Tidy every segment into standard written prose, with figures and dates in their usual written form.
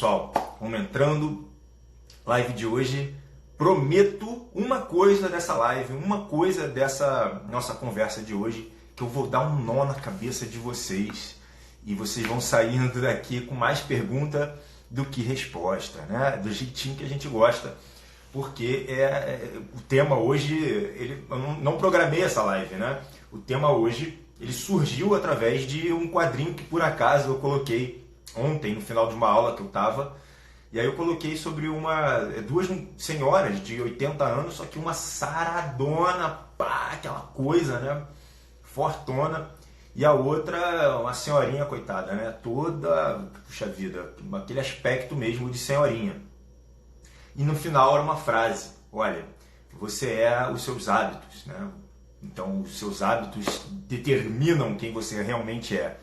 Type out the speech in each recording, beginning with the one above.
pessoal, vamos entrando. Live de hoje. Prometo uma coisa dessa live, uma coisa dessa nossa conversa de hoje, que eu vou dar um nó na cabeça de vocês e vocês vão saindo daqui com mais pergunta do que resposta, né? Do jeitinho que a gente gosta, porque o tema hoje, eu não programei essa live, né? O tema hoje, ele surgiu através de um quadrinho que por acaso eu coloquei ontem, no final de uma aula que eu estava, e aí eu coloquei sobre duas senhoras de 80 anos, só que uma saradona, pá, aquela coisa, né? Fortona, e a outra, uma senhorinha, coitada, né? Toda, puxa vida, aquele aspecto mesmo de senhorinha. E no final era uma frase: olha, você é os seus hábitos, né? Então os seus hábitos determinam quem você realmente é.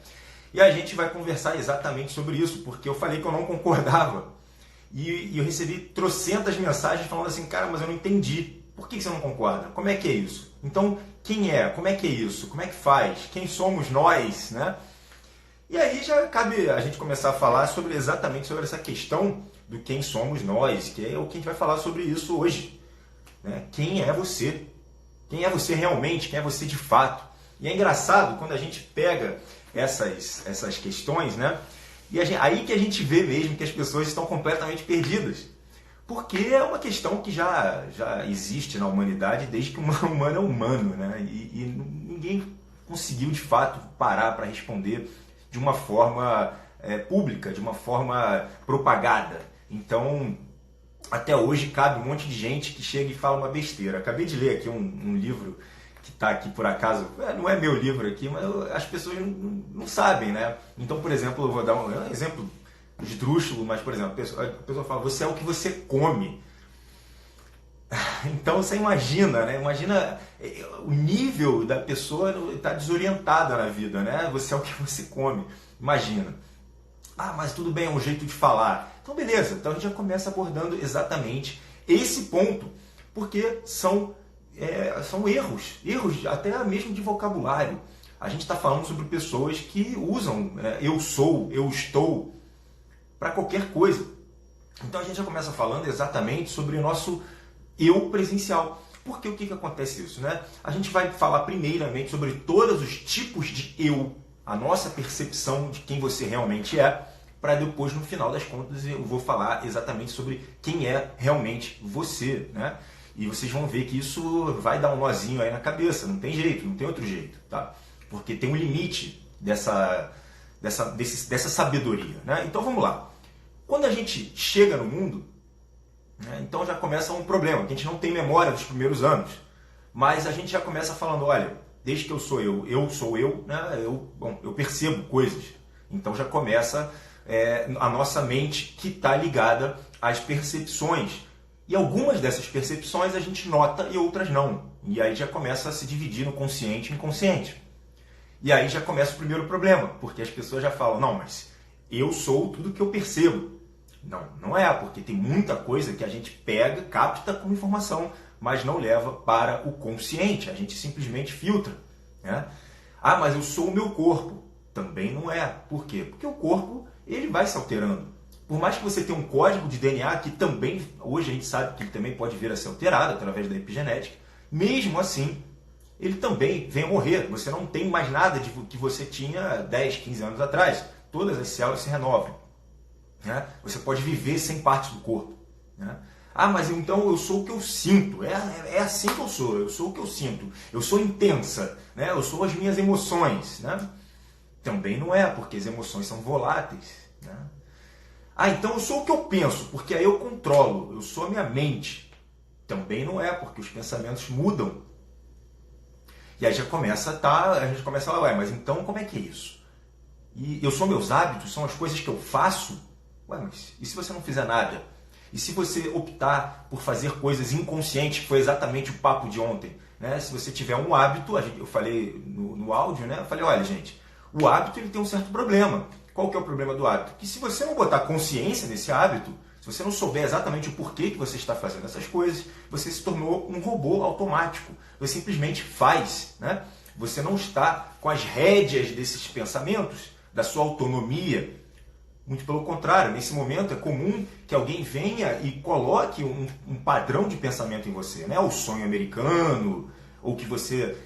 E a gente vai conversar exatamente sobre isso, porque eu falei que eu não concordava. E eu recebi trocentas mensagens falando assim: cara, mas eu não entendi. Por que você não concorda? Como é que é isso? Então, quem é? Como é que é isso? Como é que faz? Quem somos nós, né? E aí já cabe a gente começar a falar exatamente sobre essa questão do quem somos nós, que é o que a gente vai falar sobre isso hoje, né? Quem é você? Quem é você realmente? Quem é você de fato? E é engraçado quando a gente pega essas questões, né? E aí que a gente vê mesmo que as pessoas estão completamente perdidas. Porque é uma questão que já existe na humanidade desde que o humano é humano, né? E ninguém conseguiu de fato parar para responder de uma forma pública, de uma forma propagada. Então, até hoje cabe um monte de gente que chega e fala uma besteira. Acabei de ler aqui um livro que está aqui por acaso, não é meu livro aqui, mas as pessoas não sabem, né? Então, por exemplo, eu vou dar um exemplo esdrúxulo, mas, por exemplo, a pessoa fala: você é o que você come. Então você imagina, né? Imagina o nível da pessoa estar desorientada na vida, né? Você é o que você come. Imagina. Ah, mas tudo bem, é um jeito de falar. Então beleza, então a gente já começa abordando exatamente esse ponto, porque são erros até mesmo de vocabulário. A gente está falando sobre pessoas que usam eu sou, eu estou, para qualquer coisa. Então a gente já começa falando exatamente sobre o nosso eu presencial. Porque o que acontece isso, né? A gente vai falar primeiramente sobre todos os tipos de eu, a nossa percepção de quem você realmente é, para depois, no final das contas, eu vou falar exatamente sobre quem é realmente você, né? E vocês vão ver que isso vai dar um nozinho aí na cabeça, não tem jeito, não tem outro jeito, tá? Porque tem um limite dessa sabedoria, né? Então vamos lá. Quando a gente chega no mundo, né, então já começa um problema, que a gente não tem memória dos primeiros anos, mas a gente já começa falando: olha, desde que eu sou eu, né, eu percebo coisas. Então já começa a nossa mente que está ligada às percepções. E algumas dessas percepções a gente nota e outras não. E aí já começa a se dividir no consciente e inconsciente. E aí já começa o primeiro problema, porque as pessoas já falam: não, mas eu sou tudo que eu percebo. Não é, porque tem muita coisa que a gente pega, capta como informação, mas não leva para o consciente, a gente simplesmente filtra, né? Ah, mas eu sou o meu corpo. Também não é. Por quê? Porque o corpo, ele vai se alterando. Por mais que você tenha um código de DNA, que também, hoje a gente sabe que ele também pode vir a ser alterado através da epigenética, mesmo assim, ele também vem a morrer. Você não tem mais nada de que você tinha 10, 15 anos atrás. Todas as células se renovam, né? Você pode viver sem partes do corpo, né? Ah, mas então eu sou o que eu sinto. É assim que eu sou o que eu sinto. Eu sou intensa, né? Eu sou as minhas emoções, né? Também não é, porque as emoções são voláteis, né? Ah, então eu sou o que eu penso, porque aí eu controlo, eu sou a minha mente. Também não é, porque os pensamentos mudam. E aí a gente começa a falar: ué, mas então como é que é isso? E eu sou meus hábitos, são as coisas que eu faço? Ué, mas e se você não fizer nada? E se você optar por fazer coisas inconscientes, que foi exatamente o papo de ontem, né? Se você tiver um hábito, eu falei no áudio, né? Eu falei: olha, gente, o hábito ele tem um certo problema. Qual que é o problema do hábito? Que se você não botar consciência nesse hábito, se você não souber exatamente o porquê que você está fazendo essas coisas, você se tornou um robô automático. Você simplesmente faz, né? Você não está com as rédeas desses pensamentos, da sua autonomia, Muito pelo contrário, nesse momento é comum que alguém venha e coloque um padrão de pensamento em você, né? O sonho americano, ou que você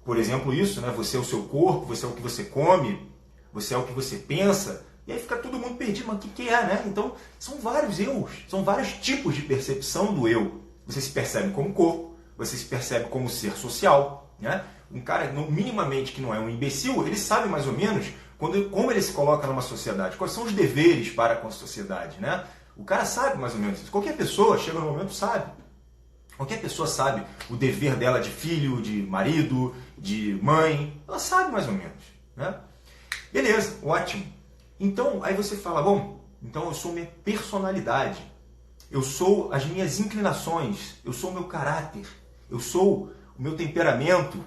por exemplo, isso, né? Você é o seu corpo, você é o que você come, você é o que você pensa, e aí fica todo mundo perdido, mas o que é, né? Então, são vários eus, são vários tipos de percepção do eu. Você se percebe como corpo, você se percebe como ser social, né? Um cara, minimamente, que não é um imbecil, ele sabe mais ou menos como ele se coloca numa sociedade, quais são os deveres para com a sociedade, né? O cara sabe mais ou menos isso. Qualquer pessoa, chega no momento, sabe. Qualquer pessoa sabe o dever dela de filho, de marido, de mãe. Ela sabe mais ou menos, né? Beleza, ótimo. Então, aí você fala, bom, então eu sou minha personalidade. Eu sou as minhas inclinações. Eu sou o meu caráter. Eu sou o meu temperamento.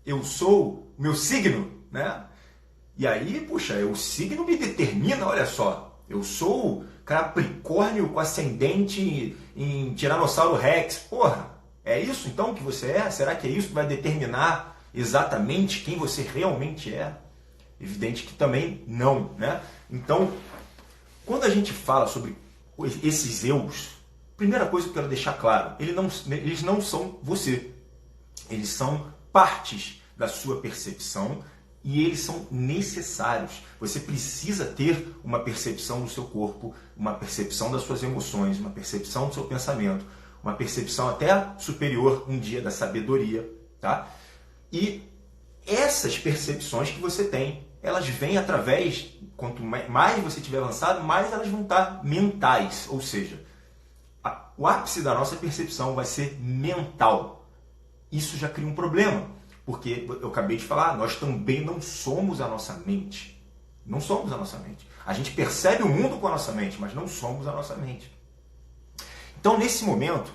Eu sou o meu signo, né? E aí, puxa, o signo me determina, olha só. Eu sou Capricórnio com ascendente em Tiranossauro Rex. Porra, é isso então que você é? Será que é isso que vai determinar exatamente quem você realmente é? Evidente que também não, né? Então, quando a gente fala sobre esses eus, primeira coisa que eu quero deixar claro, eles não são você. Eles são partes da sua percepção e eles são necessários. Você precisa ter uma percepção do seu corpo, uma percepção das suas emoções, uma percepção do seu pensamento, uma percepção até superior um dia da sabedoria, tá? E essas percepções que você tem, elas vêm através, quanto mais você tiver avançado, mais elas vão estar mentais, ou seja, o ápice da nossa percepção vai ser mental. Isso já cria um problema, porque eu acabei de falar, nós também não somos a nossa mente. Não somos a nossa mente. A gente percebe o mundo com a nossa mente, mas não somos a nossa mente. Então, nesse momento,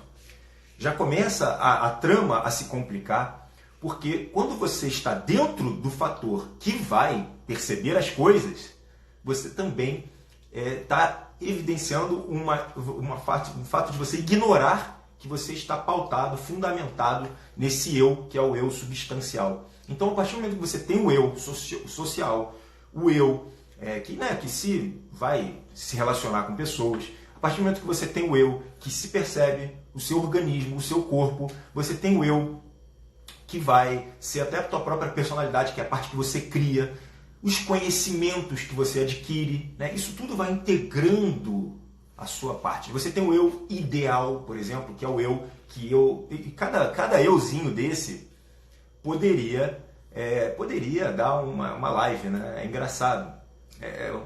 já começa a trama a se complicar, porque quando você está dentro do fator que vai perceber as coisas, você também está evidenciando um fato de você ignorar que você está pautado, fundamentado nesse eu, que é o eu substancial. Então, a partir do momento que você tem o eu social, o eu que se vai se relacionar com pessoas, a partir do momento que você tem o eu que se percebe, o seu organismo, o seu corpo, você tem o eu que vai ser até a tua própria personalidade, que é a parte que você cria, os conhecimentos que você adquire, né? Isso tudo vai integrando a sua parte. Você tem o eu ideal, por exemplo, que é o eu que cada euzinho desse poderia dar uma live, né? É engraçado.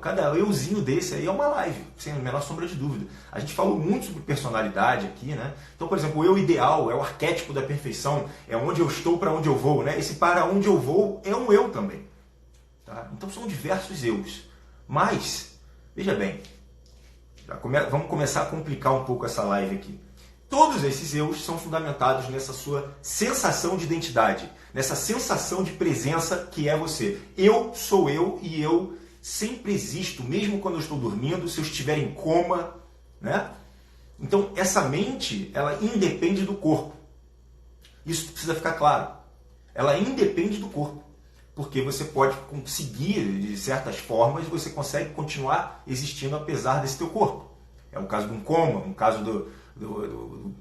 Cada euzinho desse aí é uma live, sem a menor sombra de dúvida. A gente falou muito sobre personalidade aqui, né? Então, por exemplo, o eu ideal é o arquétipo da perfeição, é onde eu estou, para onde eu vou, né? Esse para onde eu vou é um eu também. Tá? Então são diversos eus. Mas, veja bem, vamos começar a complicar um pouco essa live aqui. Todos esses eus são fundamentados nessa sua sensação de identidade, nessa sensação de presença que é você. Eu sou eu e eu sempre existo, mesmo quando eu estou dormindo, se eu estiver em coma, né? Então, essa mente, ela independe do corpo. Isso precisa ficar claro. Ela independe do corpo. Porque você pode conseguir, de certas formas, você consegue continuar existindo apesar desse teu corpo. É o caso de um coma, um caso do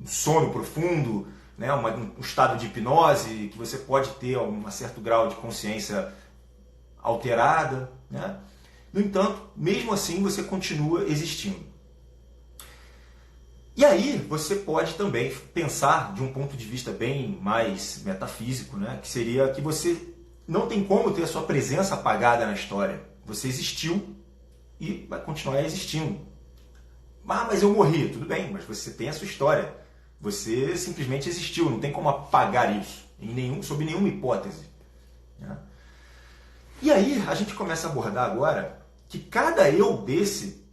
sono profundo, né? Um estado de hipnose, que você pode ter um certo grau de consciência alterada, né? No entanto, mesmo assim, você continua existindo. E aí, você pode também pensar de um ponto de vista bem mais metafísico, né? Que seria que você não tem como ter a sua presença apagada na história. Você existiu e vai continuar existindo. Mas eu morri. Tudo bem, mas você tem a sua história. Você simplesmente existiu. Não tem como apagar isso, sob nenhuma hipótese. Né? E aí, a gente começa a abordar agora que cada eu desse,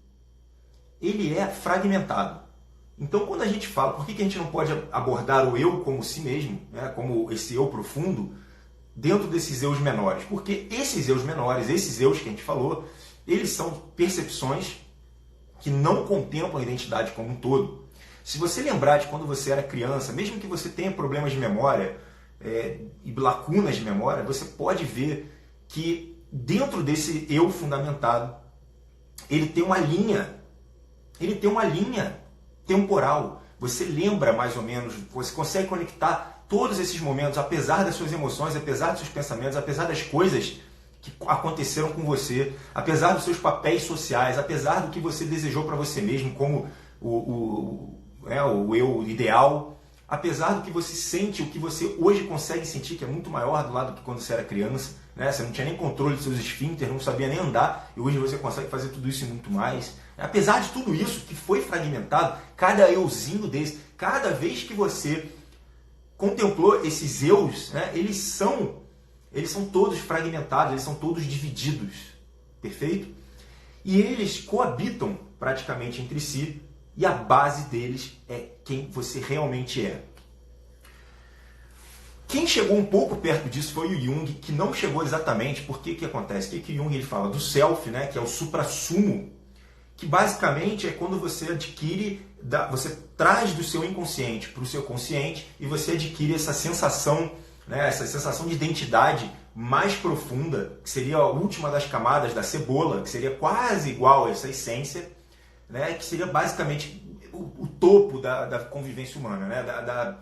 ele é fragmentado. Então, quando a gente fala, por que a gente não pode abordar o eu como si mesmo, né? Como esse eu profundo, dentro desses eus menores? Porque esses eus menores, esses eus que a gente falou, eles são percepções que não contemplam a identidade como um todo. Se você lembrar de quando você era criança, mesmo que você tenha problemas de memória e lacunas de memória, você pode ver que dentro desse eu fundamentado, ele tem uma linha temporal. Você lembra mais ou menos, você consegue conectar todos esses momentos, apesar das suas emoções, apesar dos seus pensamentos, apesar das coisas que aconteceram com você, apesar dos seus papéis sociais, apesar do que você desejou para você mesmo como o eu ideal, apesar do que você sente, o que você hoje consegue sentir, que é muito maior do lado do que quando você era criança, né? Você não tinha nem controle dos seus esfíncteres, não sabia nem andar, e hoje você consegue fazer tudo isso e muito mais. Apesar de tudo isso que foi fragmentado, cada euzinho desse, cada vez que você contemplou esses eus, né, eles são todos fragmentados, eles são todos divididos, perfeito? E eles coabitam praticamente entre si, e a base deles é quem você realmente é. Quem chegou um pouco perto disso foi o Jung, que não chegou exatamente, porque que acontece? O que Jung ele fala? Do self, né, que é o suprassumo, que basicamente é quando você adquire, você traz do seu inconsciente para o seu consciente e você adquire essa sensação, né, essa sensação de identidade mais profunda, que seria a última das camadas da cebola, que seria quase igual a essa essência, né, que seria basicamente o topo da convivência humana, né,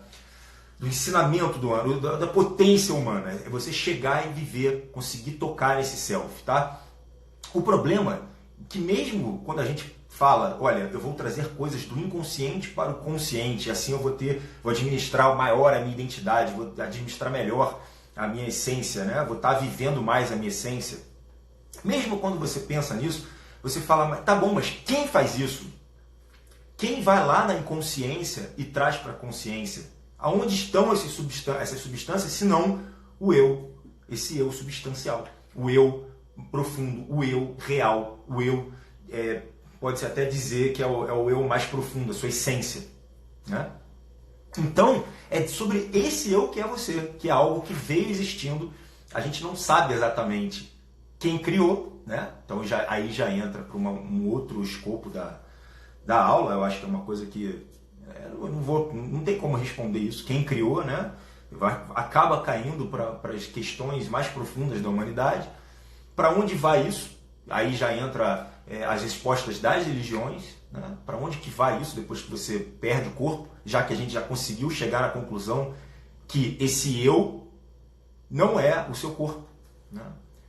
do ensinamento do humano, da potência humana. É você chegar e viver, conseguir tocar nesse self. Tá? O problema é que mesmo quando a gente fala, olha, eu vou trazer coisas do inconsciente para o consciente, assim eu vou administrar maior a minha identidade, vou administrar melhor a minha essência, né? Vou estar vivendo mais a minha essência. Mesmo quando você pensa nisso, você fala, tá bom, mas quem faz isso? Quem vai lá na inconsciência e traz para a consciência? Aonde estão essas substâncias, se não o eu, esse eu substancial, o eu profundo, o eu real, o eu, pode-se até dizer que é o eu mais profundo, a sua essência. Né? Então, é sobre esse eu que é você, que é algo que veio existindo, a gente não sabe exatamente quem criou, né? Então aí já entra para um outro escopo da aula. Eu acho que é uma coisa que não tem como responder isso. Quem criou, né? Acaba caindo para as questões mais profundas da humanidade. Para onde vai isso? Aí já entra as respostas das religiões. Né? Para onde que vai isso depois que você perde o corpo? Já que a gente já conseguiu chegar à conclusão que esse eu não é o seu corpo. Né?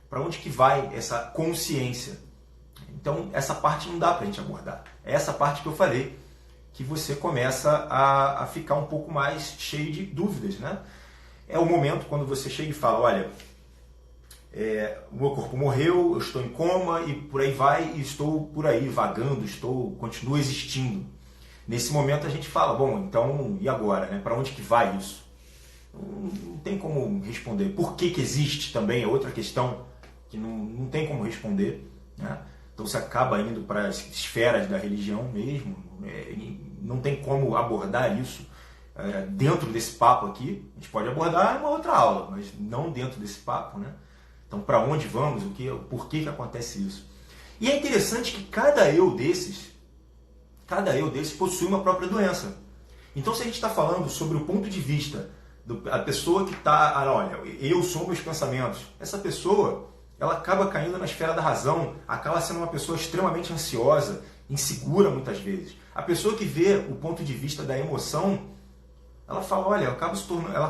Para onde que vai essa consciência? Então, essa parte não dá para a gente abordar. É essa parte que eu falei, que você começa a ficar um pouco mais cheio de dúvidas. Né? É o momento quando você chega e fala, olha, o meu corpo morreu, eu estou em coma e por aí vai, e estou por aí vagando, continuo existindo. Nesse momento a gente fala, bom, então e agora? Né? Para onde que vai isso? Não tem como responder. Por que existe também é outra questão que não tem como responder. Né? Então você acaba indo para as esferas da religião mesmo, não tem como abordar isso dentro desse papo aqui. A gente pode abordar em uma outra aula, mas não dentro desse papo. Né? Então para onde vamos, por que acontece isso? E é interessante que cada eu desses possui uma própria doença. Então se a gente está falando sobre o ponto de vista da pessoa que está, olha, eu sou meus pensamentos, essa pessoa ela acaba caindo na esfera da razão, acaba sendo uma pessoa extremamente ansiosa, insegura muitas vezes. A pessoa que vê o ponto de vista da emoção, ela fala, olha, ela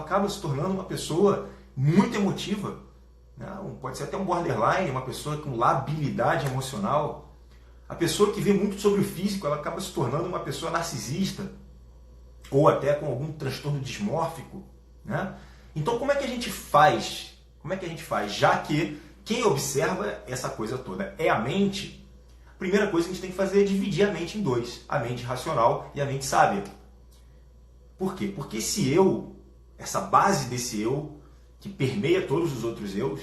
acaba se tornando uma pessoa muito emotiva, né? Pode ser até um borderline, uma pessoa com labilidade emocional. A pessoa que vê muito sobre o físico, ela acaba se tornando uma pessoa narcisista, ou até com algum transtorno dismórfico. Né? Então como é que a gente faz? Já que quem observa essa coisa toda é a mente, a primeira coisa que a gente tem que fazer é dividir a mente em dois, a mente racional e a mente sábia. Por quê? Porque esse eu, essa base desse eu, que permeia todos os outros eus,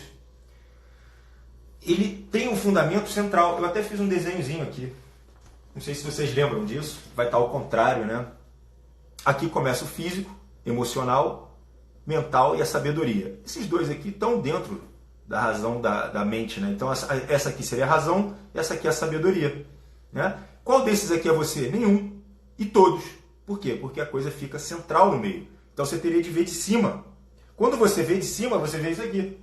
ele tem um fundamento central. Eu até fiz um desenhozinho aqui, não sei se vocês lembram disso, vai estar ao contrário, né? Aqui começa o físico, emocional, mental e a sabedoria. Esses dois aqui estão dentro da razão da mente, né? Então essa aqui seria a razão, essa aqui é a sabedoria. Né? Qual desses aqui é você? Nenhum. E todos. Por quê? Porque a coisa fica central no meio. Então você teria de ver de cima. Quando você vê de cima, você vê isso aqui.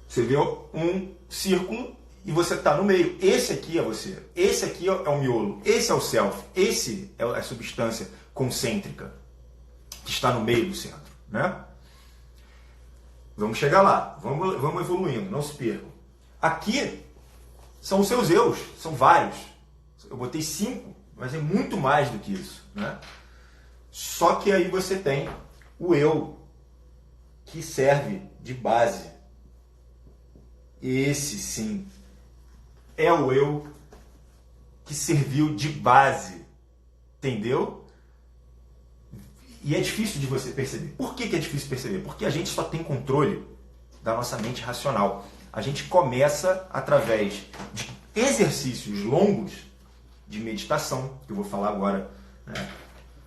Você vê um círculo e você está no meio. Esse aqui é você. Esse aqui é o miolo. Esse é o self. Esse é a substância concêntrica que está no meio do centro, né? Vamos chegar lá. Vamos evoluindo. Não se percam. Aqui são os seus eus. São vários. Eu botei 5, mas é muito mais do que isso, né? Só que aí você tem o eu que serve de base. Esse sim é o eu que serviu de base. Entendeu? E é difícil de você perceber. Por que é difícil perceber? Porque a gente só tem controle da nossa mente racional. A gente começa através de exercícios longos de meditação, que eu vou falar agora, né?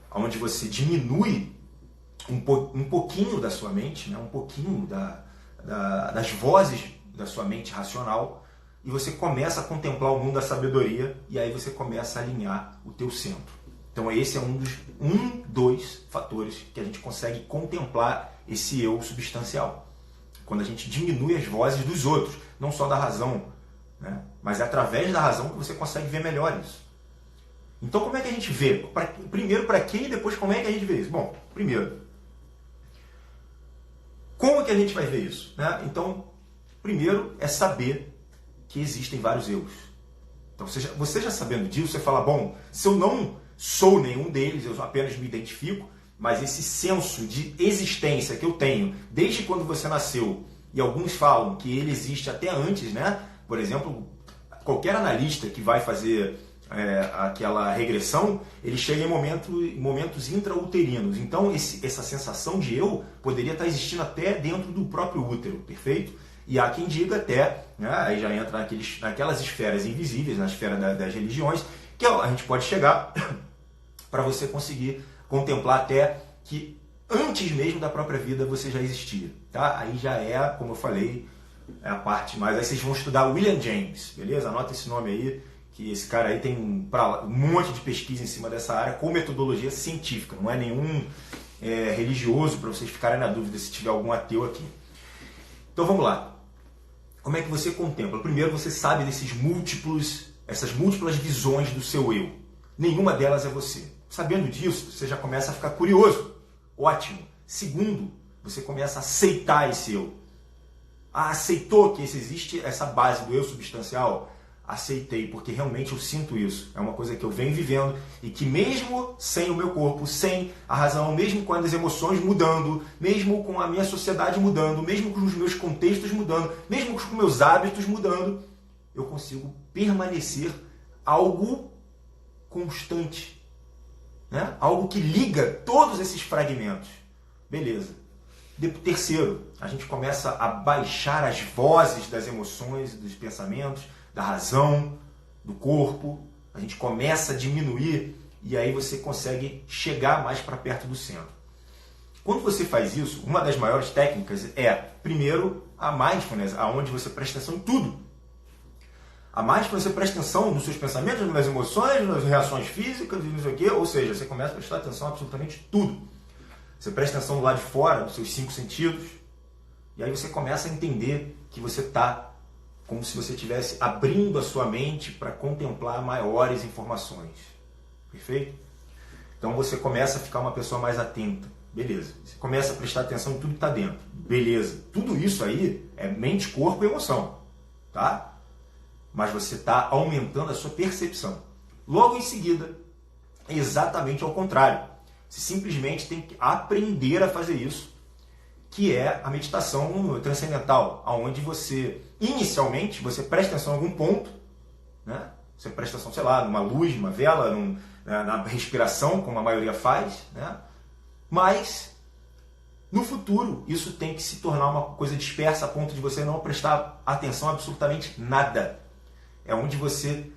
Onde você diminui um pouquinho da sua mente, né? Um pouquinho das vozes da sua mente racional, e você começa a contemplar o mundo da sabedoria, e aí você começa a alinhar o teu centro. Então esse é um dos fatores que a gente consegue contemplar esse eu substancial. Quando a gente diminui as vozes dos outros, não só da razão, né? Mas é através da razão que você consegue ver melhor isso. Então como é que a gente vê? Primeiro para quem e depois como é que a gente vê isso? Bom, primeiro, como que a gente vai ver isso, né? Então, primeiro é saber que existem vários eus. Então você já sabendo disso, você fala, bom, se eu não sou nenhum deles, eu apenas me identifico, mas esse senso de existência que eu tenho desde quando você nasceu, e alguns falam que ele existe até antes, né? Por exemplo, qualquer analista que vai fazer aquela regressão, ele chega em momentos intrauterinos. Então essa sensação de eu poderia estar existindo até dentro do próprio útero, perfeito? E há quem diga até, né, aí já entra naquelas esferas invisíveis, na esfera das religiões, que a gente pode chegar para você conseguir contemplar até que antes mesmo da própria vida você já existia. Tá? Aí já é, como eu falei, é a parte mais... Aí vocês vão estudar William James, beleza? Anota esse nome aí, que esse cara aí tem um monte de pesquisa em cima dessa área com metodologia científica, não é nenhum religioso, para vocês ficarem na dúvida se tiver algum ateu aqui. Então vamos lá. Como é que você contempla? Primeiro, você sabe essas múltiplas visões do seu eu. Nenhuma delas é você. Sabendo disso, você já começa a ficar curioso. Ótimo. Segundo, você começa a aceitar esse eu. Aceitou que existe essa base do eu substancial? Aceitei, porque realmente eu sinto isso. É uma coisa que eu venho vivendo e que mesmo sem o meu corpo, sem a razão, mesmo com as emoções mudando, mesmo com a minha sociedade mudando, mesmo com os meus contextos mudando, mesmo com os meus hábitos mudando, eu consigo permanecer algo constante, né? Algo que liga todos esses fragmentos. Beleza. Terceiro, a gente começa a baixar as vozes das emoções, dos pensamentos, da razão, do corpo, a gente começa a diminuir e aí você consegue chegar mais para perto do centro. Quando você faz isso, uma das maiores técnicas é, primeiro, a mindfulness, aonde você presta atenção em tudo. A mindfulness, você presta atenção nos seus pensamentos, nas emoções, nas reações físicas e não sei o quê, ou seja, você começa a prestar atenção em absolutamente tudo. Você presta atenção do lado de fora, dos seus 5 sentidos, e aí você começa a entender que você está como se você estivesse abrindo a sua mente para contemplar maiores informações. Perfeito? Então você começa a ficar uma pessoa mais atenta. Beleza. Você começa a prestar atenção em tudo que está dentro. Beleza. Tudo isso aí é mente, corpo e emoção. Tá? Mas você está aumentando a sua percepção. Logo em seguida, é exatamente ao contrário. Você simplesmente tem que aprender a fazer isso, que é a meditação transcendental, onde você, inicialmente, você presta atenção em algum ponto, né? Você presta atenção, sei lá, numa luz, numa vela, na respiração, como a maioria faz, né? Mas, no futuro, isso tem que se tornar uma coisa dispersa a ponto de você não prestar atenção a absolutamente nada. É onde você,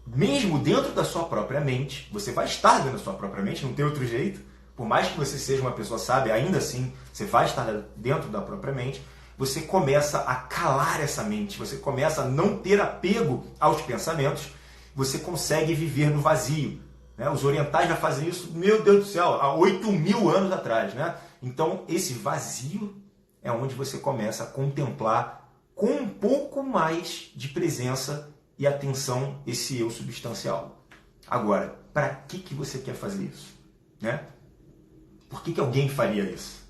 mesmo dentro da sua própria mente, você vai estar dentro da sua própria mente, não tem outro jeito. Por mais que você seja uma pessoa sábia, ainda assim, você vai estar dentro da própria mente, você começa a calar essa mente, você começa a não ter apego aos pensamentos, você consegue viver no vazio. Né? Os orientais já fazem isso, meu Deus do céu, há 8.000 anos atrás. Né? Então, esse vazio é onde você começa a contemplar com um pouco mais de presença e atenção esse eu substancial. Agora, para que você quer fazer isso? Né? Por que alguém faria isso?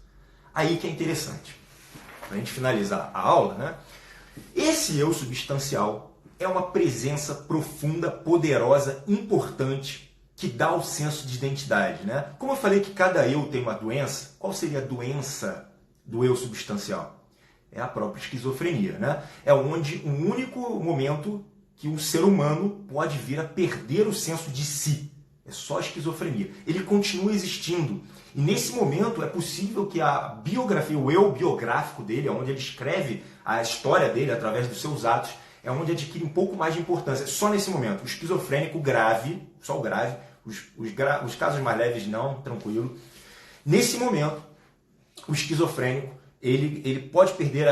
Aí que é interessante. Para a gente finalizar a aula, né? Esse eu substancial é uma presença profunda, poderosa, importante, que dá o senso de identidade. Né? Como eu falei que cada eu tem uma doença, qual seria a doença do eu substancial? É a própria esquizofrenia. Né? É onde um único momento que um ser humano pode vir a perder o senso de si. É só a esquizofrenia. Ele continua existindo. E nesse momento é possível que a biografia, o eu biográfico dele, onde ele escreve a história dele através dos seus atos, é onde adquire um pouco mais de importância. Só nesse momento. O esquizofrênico grave, só o grave, os casos mais leves não, tranquilo. Nesse momento, o esquizofrênico, ele pode perder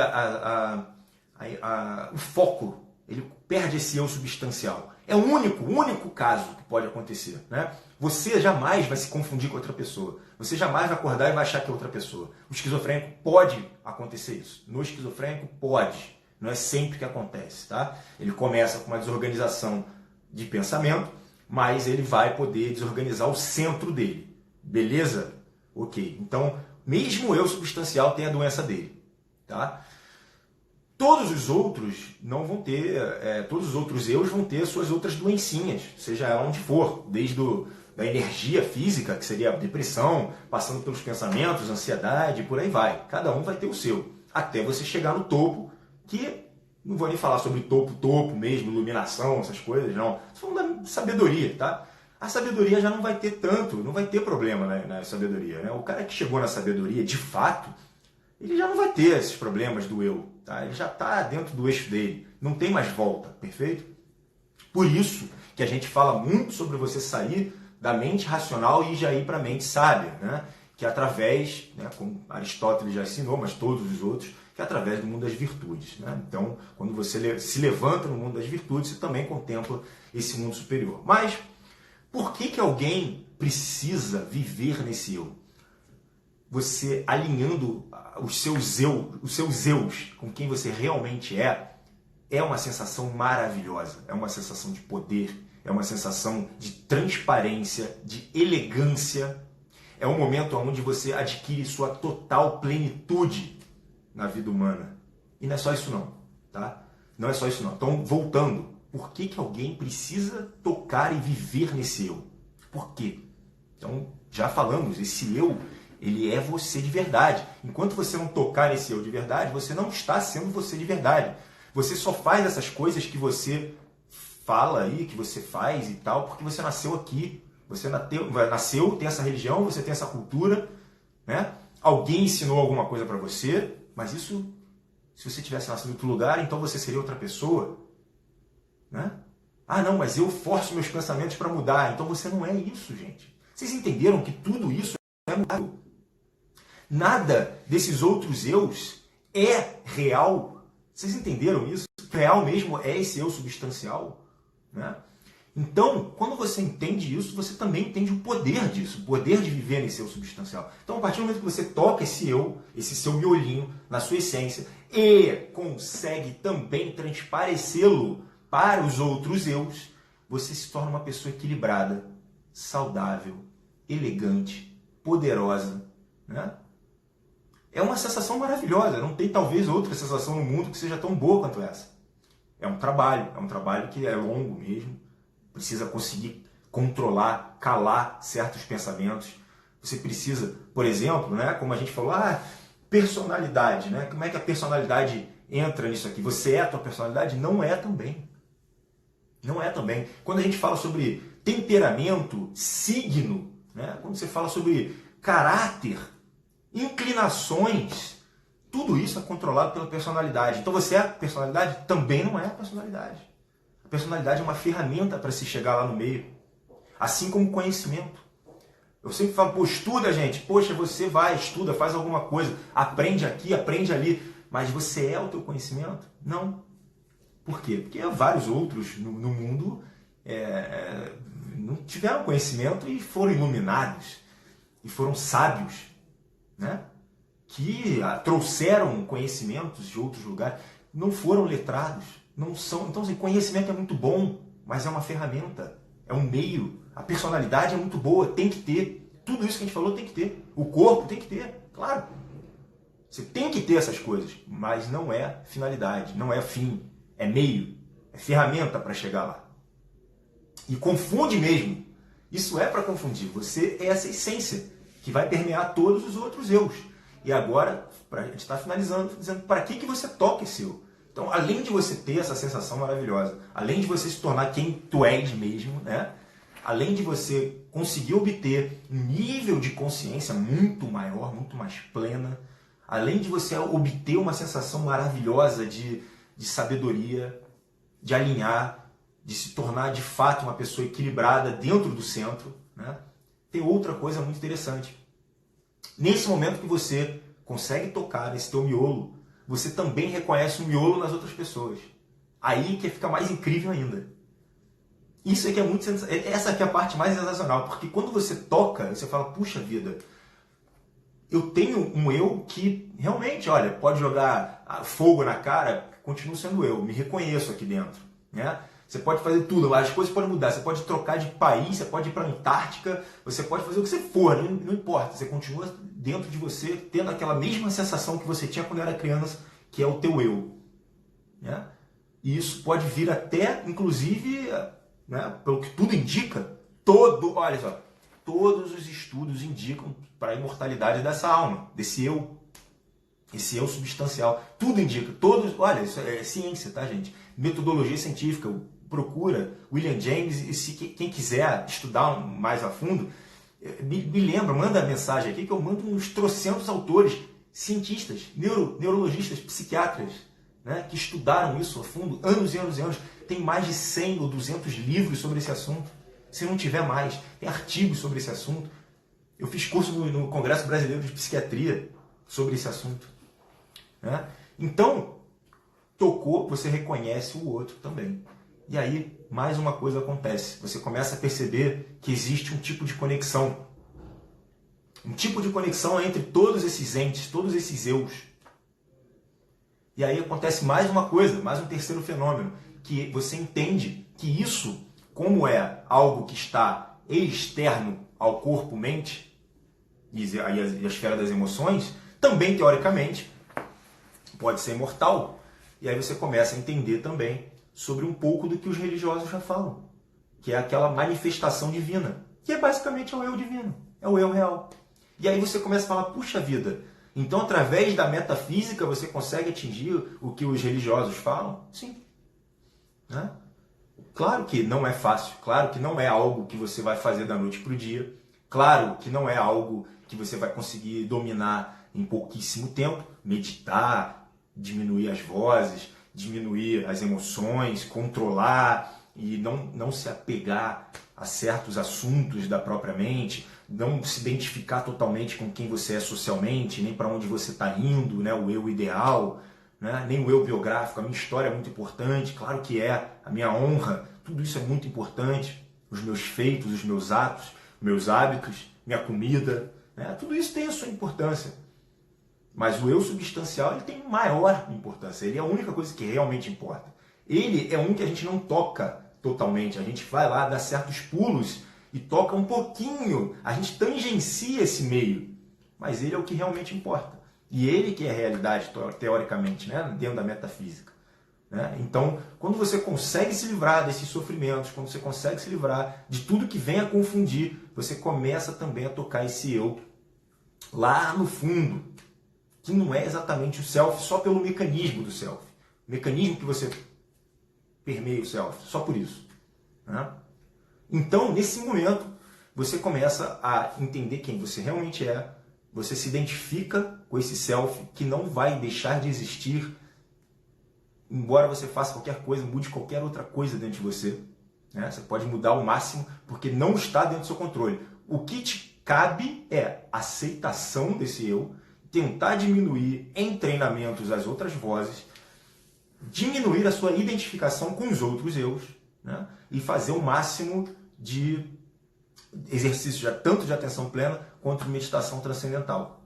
o foco, ele perde esse eu substancial. É o único caso que pode acontecer. Né? Você jamais vai se confundir com outra pessoa. Você jamais vai acordar e vai achar que é outra pessoa. O esquizofrênico pode acontecer isso. No esquizofrênico pode. Não é sempre que acontece. Tá? Ele começa com uma desorganização de pensamento, mas ele vai poder desorganizar o centro dele. Beleza? Ok. Então, mesmo o eu substancial tem a doença dele. Tá? Todos os outros não vão ter, todos os outros eus vão ter suas outras doencinhas, seja onde for, desde da energia física, que seria a depressão, passando pelos pensamentos, ansiedade, por aí vai. Cada um vai ter o seu, até você chegar no topo, que não vou nem falar sobre topo mesmo, iluminação, essas coisas, não. Estou falando da sabedoria, tá? A sabedoria já não vai ter tanto, não vai ter problema, né, na sabedoria. Né? O cara que chegou na sabedoria, de fato, ele já não vai ter esses problemas do eu. Tá? Ele já está dentro do eixo dele. Não tem mais volta, perfeito? Por isso que a gente fala muito sobre você sair da mente racional e já ir para a mente sábia. Né? Que é através, né, como Aristóteles já ensinou, mas todos os outros, que é através do mundo das virtudes. Né? Então, quando você se levanta no mundo das virtudes, você também contempla esse mundo superior. Mas, por que alguém precisa viver nesse eu? Você alinhando os seus eus com quem você realmente é uma sensação maravilhosa. É uma sensação de poder, é uma sensação de transparência, de elegância. É um momento onde você adquire sua total plenitude na vida humana. E não é só isso não, tá? Não é só isso não. Então, voltando, por que alguém precisa tocar e viver nesse eu? Por quê? Então, já falamos, esse eu, ele é você de verdade. Enquanto você não tocar nesse eu de verdade, você não está sendo você de verdade. Você só faz essas coisas que você fala aí, que você faz e tal, porque você nasceu aqui. Você nasceu, tem essa religião, você tem essa cultura, né? Alguém ensinou alguma coisa para você, mas isso, se você tivesse nascido em outro lugar, então você seria outra pessoa, né? Ah, não, mas eu forço meus pensamentos para mudar. Então você não é isso, gente. Vocês entenderam que tudo isso é mudável? Nada desses outros eus é real. Vocês entenderam isso? Real mesmo é esse eu substancial. Né? Então, quando você entende isso, você também entende o poder disso, o poder de viver nesse eu substancial. Então, a partir do momento que você toca esse eu, esse seu miolinho, na sua essência, e consegue também transparecê-lo para os outros eus, você se torna uma pessoa equilibrada, saudável, elegante, poderosa, né? É uma sensação maravilhosa. Não tem talvez outra sensação no mundo que seja tão boa quanto essa. É um trabalho que é longo mesmo. Precisa conseguir controlar, calar certos pensamentos. Você precisa, por exemplo, né, como a gente falou, personalidade. Né? Como é que a personalidade entra nisso aqui? Você é a tua personalidade? Não é também. Não é também. Quando a gente fala sobre temperamento, signo, né? Quando você fala sobre caráter, inclinações, tudo isso é controlado pela personalidade. Então você é a personalidade? Também não é a personalidade. A personalidade é uma ferramenta para se chegar lá no meio. Assim como o conhecimento. Eu sempre falo, estuda, gente. Poxa, você vai, estuda, faz alguma coisa. Aprende aqui, aprende ali. Mas você é o teu conhecimento? Não. Por quê? Porque vários outros no mundo não tiveram conhecimento e foram iluminados. E foram sábios. Né? Que trouxeram conhecimentos de outros lugares. não foram letrados, não são. Então, assim, conhecimento é muito bom, mas é uma ferramenta, é um meio. A personalidade é muito boa, tem que ter. Tudo isso que a gente falou tem que ter. O corpo tem que ter, claro. Você tem que ter essas coisas, mas não é finalidade, não é fim, é meio, é ferramenta para chegar lá. E confunde mesmo. Isso é para confundir. Você é essa essência que vai permear todos os outros eus. E agora, a gente está finalizando, dizendo para que você toca esse eu. Então, além de você ter essa sensação maravilhosa, além de você se tornar quem tu és mesmo, né? Além de você conseguir obter um nível de consciência muito maior, muito mais plena, além de você obter uma sensação maravilhosa de sabedoria, de alinhar, de se tornar de fato uma pessoa equilibrada dentro do centro, né? Tem outra coisa muito interessante. Nesse momento que você consegue tocar nesse teu miolo, você também reconhece o miolo nas outras pessoas. Aí que fica mais incrível ainda. Isso é que é muito sensacional. Essa aqui é a parte mais sensacional, porque quando você toca, você fala, puxa vida, eu tenho um eu que realmente, olha, pode jogar fogo na cara, continuo sendo eu, me reconheço aqui dentro, né? Você pode fazer tudo, as coisas podem mudar, você pode trocar de país, você pode ir para a Antártica, você pode fazer o que você for, não importa, você continua dentro de você tendo aquela mesma sensação que você tinha quando era criança, que é o teu eu, né? E isso pode vir até, inclusive, né, pelo que tudo indica, olha só, todos os estudos indicam para a imortalidade dessa alma, desse eu, esse eu substancial. Tudo indica, olha, isso é ciência, tá, gente? Metodologia científica, procura William James, e se quem quiser estudar mais a fundo, me lembra, manda mensagem aqui que eu mando uns trocentos autores, cientistas, neurologistas, psiquiatras, né, que estudaram isso a fundo, anos e anos e anos. Tem mais de 100 ou 200 livros sobre esse assunto. Se não tiver mais, tem artigos sobre esse assunto. Eu fiz curso no Congresso Brasileiro de Psiquiatria sobre esse assunto, né? Então, tocou, você reconhece o outro também. E aí, mais uma coisa acontece. Você começa a perceber que existe um tipo de conexão. Um tipo de conexão entre todos esses entes, todos esses eus. E aí acontece mais uma coisa, mais um terceiro fenômeno, que você entende que isso, como é algo que está externo ao corpo-mente, e a esfera das emoções, também, teoricamente, pode ser imortal. E aí você começa a entender também sobre um pouco do que os religiosos já falam, que é aquela manifestação divina, que é basicamente o eu divino, é o eu real. E aí você começa a falar, puxa vida, então através da metafísica você consegue atingir o que os religiosos falam? Sim. Né? Claro que não é fácil, claro que não é algo que você vai fazer da noite para o dia, claro que não é algo que você vai conseguir dominar em pouquíssimo tempo, meditar, diminuir as vozes, diminuir as emoções, controlar e não se apegar a certos assuntos da própria mente, não se identificar totalmente com quem você é socialmente, nem para onde você está indo, né, o eu ideal, né, nem o eu biográfico. A minha história é muito importante, claro que é, a minha honra, tudo isso é muito importante, os meus feitos, os meus atos, meus hábitos, minha comida, né, tudo isso tem a sua importância. Mas o eu substancial ele tem maior importância, ele é a única coisa que realmente importa. Ele é um que a gente não toca totalmente, a gente vai lá, dá certos pulos e toca um pouquinho, a gente tangencia esse meio, mas ele é o que realmente importa. E ele que é a realidade, teoricamente, né? Dentro da metafísica. Né? Então, quando você consegue se livrar desses sofrimentos, quando você consegue se livrar de tudo que vem a confundir, você começa também a tocar esse eu lá no fundo, que não é exatamente o self, só pelo mecanismo do self. O mecanismo que você permeia o self, só por isso. Né? Então, nesse momento, você começa a entender quem você realmente é, você se identifica com esse self que não vai deixar de existir, embora você faça qualquer coisa, mude qualquer outra coisa dentro de você. Né? Você pode mudar ao máximo, porque não está dentro do seu controle. O que te cabe é aceitação desse eu, tentar diminuir em treinamentos as outras vozes, diminuir a sua identificação com os outros eus, né? E fazer o máximo de exercício tanto de atenção plena quanto de meditação transcendental.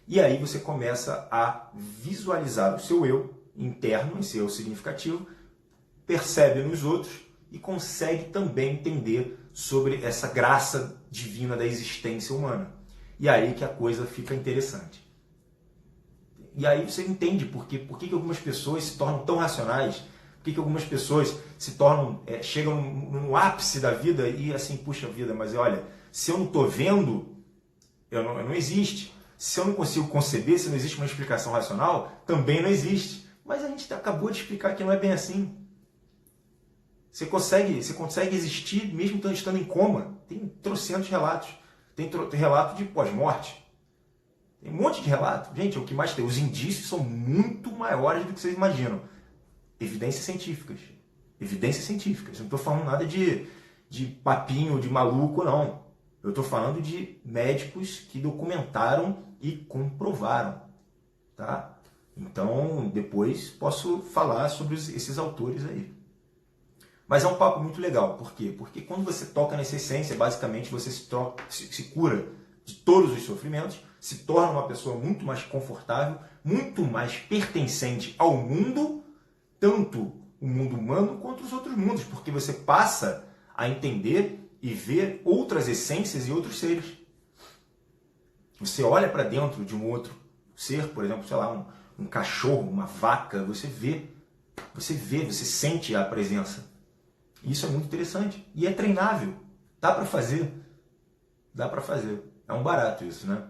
E aí você começa a visualizar o seu eu interno, esse eu significativo, percebe nos outros e consegue também entender sobre essa graça divina da existência humana. E aí que a coisa fica interessante. E aí você entende por que algumas pessoas se tornam tão racionais, por que algumas pessoas se tornam, chegam no ápice da vida e assim, puxa vida, mas olha, se eu não estou vendo, não existe. Se eu não consigo conceber, se não existe uma explicação racional, também não existe. Mas a gente acabou de explicar que não é bem assim. Você consegue existir mesmo estando em coma. Tem trocentos relatos. Tem relato de pós-morte. Tem um monte de relato. Gente, é o que mais tem. Os indícios são muito maiores do que vocês imaginam. Evidências científicas. Evidências científicas. Eu não estou falando nada de papinho, de maluco, não. Eu estou falando de médicos que documentaram e comprovaram. Tá? Então, depois posso falar sobre esses autores aí. Mas é um papo muito legal. Por quê? Porque quando você toca nessa essência, basicamente você se cura de todos os sofrimentos, se torna uma pessoa muito mais confortável, muito mais pertencente ao mundo, tanto o mundo humano quanto os outros mundos, porque você passa a entender e ver outras essências e outros seres. Você olha para dentro de um outro ser, por exemplo, sei lá, um cachorro, uma vaca, você sente a presença. Isso é muito interessante. E é treinável. Dá para fazer. Dá para fazer. É um barato isso, né?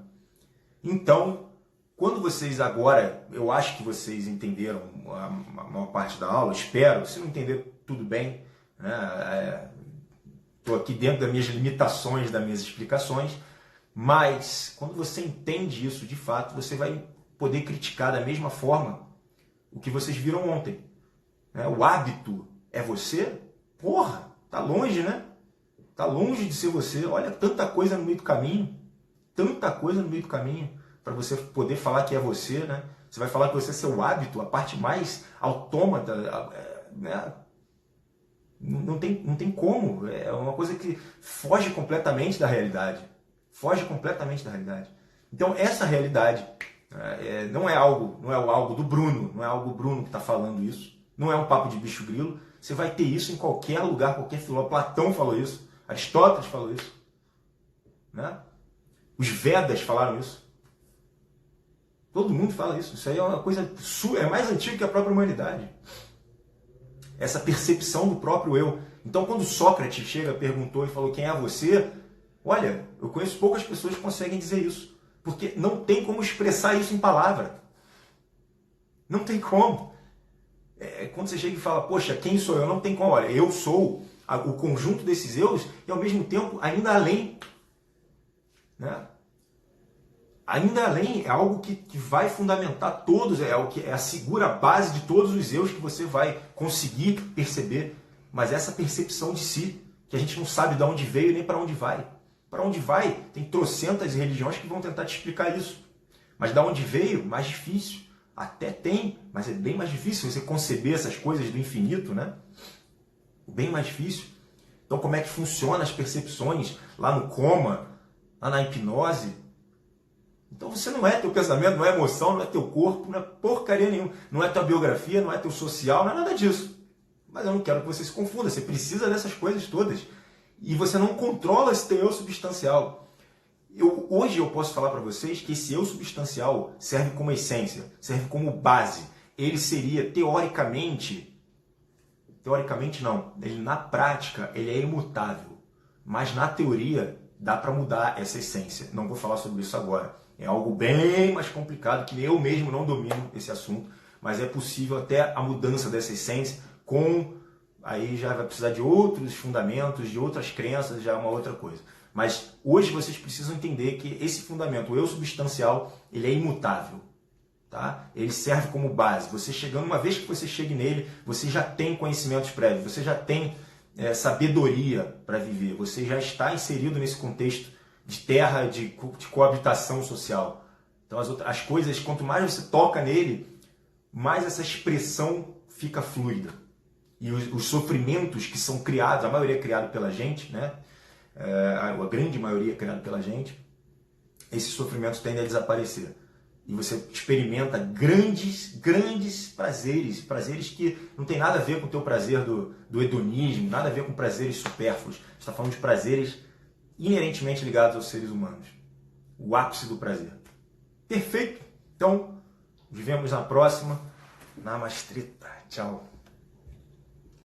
Então, quando vocês agora, eu acho que vocês entenderam a maior parte da aula, espero. Se não entender, tudo bem. Estou aqui dentro das minhas limitações, das minhas explicações. Mas, quando você entende isso de fato, você vai poder criticar da mesma forma o que vocês viram ontem. O hábito é você? Porra, tá longe, né? Tá longe de ser você. Olha, tanta coisa no meio do caminho. Tanta coisa no meio do caminho para você poder falar que é você, né? Você vai falar que você é seu hábito, a parte mais autômata, né? Não tem como. É uma coisa que foge completamente da realidade. Foge completamente da realidade. Então, essa realidade não é algo do Bruno. Não é algo Bruno que está falando isso. Não é um papo de bicho grilo. Você vai ter isso em qualquer lugar, qualquer filósofo. Platão falou isso. Aristóteles falou isso. Né? Os Vedas falaram isso. Todo mundo fala isso. Isso aí é uma coisa é mais antigo que a própria humanidade. Essa percepção do próprio eu. Então, quando Sócrates perguntou e falou quem é você, olha, eu conheço poucas pessoas que conseguem dizer isso. Porque não tem como expressar isso em palavra. Não tem como. Quando você chega e fala, poxa, quem sou eu? Não tem como. Olha, eu sou o conjunto desses eus e, ao mesmo tempo, ainda além. Né? Ainda além é algo que vai fundamentar todos, é a segura base de todos os eus que você vai conseguir perceber. Mas essa percepção de si, que a gente não sabe de onde veio nem para onde vai. Para onde vai, tem trocentas religiões que vão tentar te explicar isso. Mas de onde veio, mais difícil. Até tem, mas é bem mais difícil você conceber essas coisas do infinito, né? Bem mais difícil. Então, como é que funciona as percepções lá no coma, lá na hipnose? Então, você não é teu pensamento, não é emoção, não é teu corpo, não é porcaria nenhuma. Não é tua biografia, não é teu social, não é nada disso. Mas eu não quero que você se confunda. Você precisa dessas coisas todas. E você não controla esse teu eu substancial. Hoje eu posso falar para vocês que esse eu substancial serve como essência, serve como base. Ele seria, teoricamente não, ele na prática ele é imutável. Mas na teoria dá para mudar essa essência. Não vou falar sobre isso agora. É algo bem mais complicado, que eu mesmo não domino esse assunto. Mas é possível até a mudança dessa essência aí já vai precisar de outros fundamentos, de outras crenças, já é uma outra coisa. Mas hoje vocês precisam entender que esse fundamento, o eu substancial, ele é imutável. Tá? Ele serve como base. Uma vez que você chegue nele, você já tem conhecimentos prévios, você já tem sabedoria para viver, você já está inserido nesse contexto de terra, de coabitação social. Então as coisas, quanto mais você toca nele, mais essa expressão fica fluida. E os sofrimentos que são criados, a maioria é criado pela gente, né? A grande maioria é criada pela gente, esses sofrimentos tendem a desaparecer. e você experimenta grandes prazeres, prazeres que não tem nada a ver com o teu prazer do hedonismo, nada a ver com prazeres supérfluos. Você está falando de prazeres inerentemente ligados aos seres humanos. O ápice do prazer. Perfeito? Então, nos vemos na próxima. Namastrita. Tchau.